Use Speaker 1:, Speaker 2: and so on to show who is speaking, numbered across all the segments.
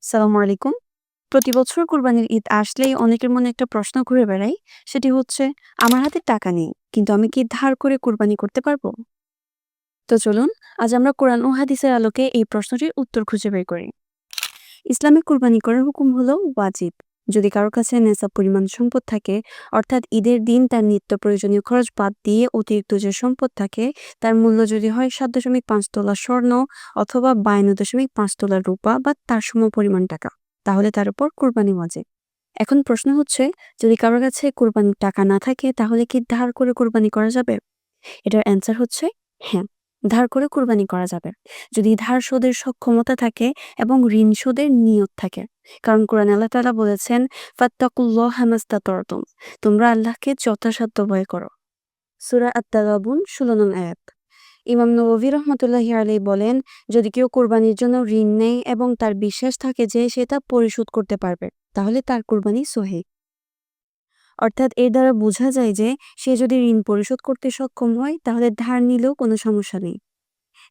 Speaker 1: সালামু আলাইকুম। প্রতি বছর কোরবানির ঈদ আসলেই অনেকের মনে একটা প্রশ্ন ঘুরে বেড়ায়। সেটি হচ্ছে, আমার হাতে টাকা নেই, কিন্তু আমি কি ধার করে কোরবানি করতে পারবো? তো চলুন, আজ আমরা কোরআন ও হাদিসের আলোকে এই প্রশ্নটির উত্তর খুঁজে বের করি। ইসলামে কোরবানি করার হুকুম হলো ওয়াজিব। যদি কারোর কাছে নেশাব পরিমাণ সম্পদ থাকে, অর্থাৎ ঈদের দিন তার নিত্য প্রয়োজনীয় খরচ বাদ দিয়ে অতিরিক্ত যে সম্পদ থাকে, তার মূল্য যদি হয় ৭.৫ তোলা স্বর্ণ অথবা ৫২.৫ তোলা রূপা বা তার সমপরিমাণ টাকা, তাহলে তার উপর কোরবানি ওয়াজিব। এখন প্রশ্ন হচ্ছে, যদি কারোর কাছে কোরবানির টাকা না থাকে, তাহলে কি ধার করে কোরবানি করা যাবে? এটার অ্যান্সার হচ্ছে হ্যাঁ, ধার করে কোরবানি করা যাবে, যদি ধার শোধের সক্ষমতা থাকে এবং ঋণ শোধের নিয়ত থাকে। কারণ কোরআনে আল্লাহ তাআলা বলেছেন, ফাত্তাকুল্লাহা মাস্তাতারতুম, তোমরা আল্লাহকে যথাসাধ্য ভয় করো। সূরা আত-তাগাবুন ১৬ নং আয়াত। ইমাম নববী রহমতুল্লাহি আলাইহি বলেন, যদি কেউ কোরবানির জন্য ঋণ নেয় এবং তার বিশ্বাস থাকে যে সে তা পরিশোধ করতে পারবে, তাহলে তার কোরবানি সহিহ। অর্থাৎ এর দ্বারা বোঝা যায় যে সে যদি ঋণ পরিশোধ করতে সক্ষম হয়, তাহলে ধার নিলেও কোনো সমস্যা নেই।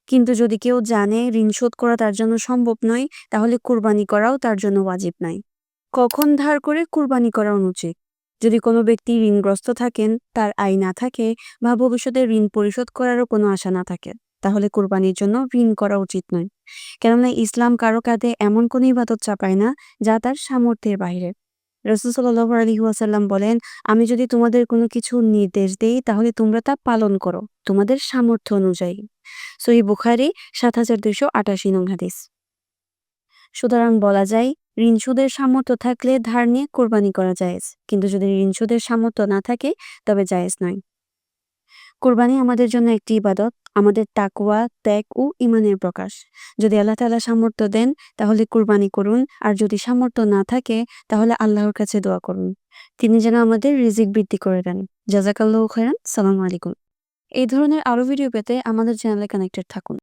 Speaker 1: কিন্তু যদি কেউ জানে ঋণ শোধ করা তার জন্য সম্ভব নয়, তাহলে কুরবানি করাও তার জন্য ওয়াজিব নয়। কখন ধার করে কুরবানি করা অনুচিত? যদি কোনো ব্যক্তি ঋণগ্রস্ত থাকেন, তার আয় না থাকে বা ভবিষ্যতে ঋণ পরিশোধ করারও কোনো আশা না থাকে, তাহলে কুরবানির জন্য ঋণ করা উচিত নয়। কেননা ইসলাম কারো কাঁধে এমন কোনো ইবাদত চাপায় না যা তার সামর্থ্যের বাইরে। রাসূল সাল্লাল্লাহু আলাইহি ওয়াসাল্লাম বলেন, আমি যদি তোমাদের কোনো কিছু নির্দেশ দেই, তাহলে তোমরা তা পালন করো তোমাদের সামর্থ্য অনুযায়ী। সহিহ বুখারী ৭২৮৮ নং হাদিস। সুতরাং বলা যায়, ঋণ শোধের সামর্থ্য থাকলে ধার নিয়ে কোরবানি করা জায়েজ, কিন্তু যদি ঋণ শোধের সামর্থ্য না থাকে, তবে জায়েজ নয়। কোরবানি আমাদের জন্য একটি ইবাদত, আমাদের তাকওয়া, ত্যাগ ও ঈমানের প্রকাশ। যদি আল্লাহ তাআলা সামর্থ্য দেন, তাহলে কোরবানি করুন, আর যদি সামর্থ্য না থাকে, তাহলে আল্লাহর কাছে দোয়া করুন। তিনি যেন আমাদের রিজিক বৃদ্ধি করে দেন। জাযাকাল্লাহু খাইরান। সালামু আলাইকুম। এই ধরনের আরো ভিডিও পেতে আমাদের চ্যানেলে কানেক্টেড থাকুন।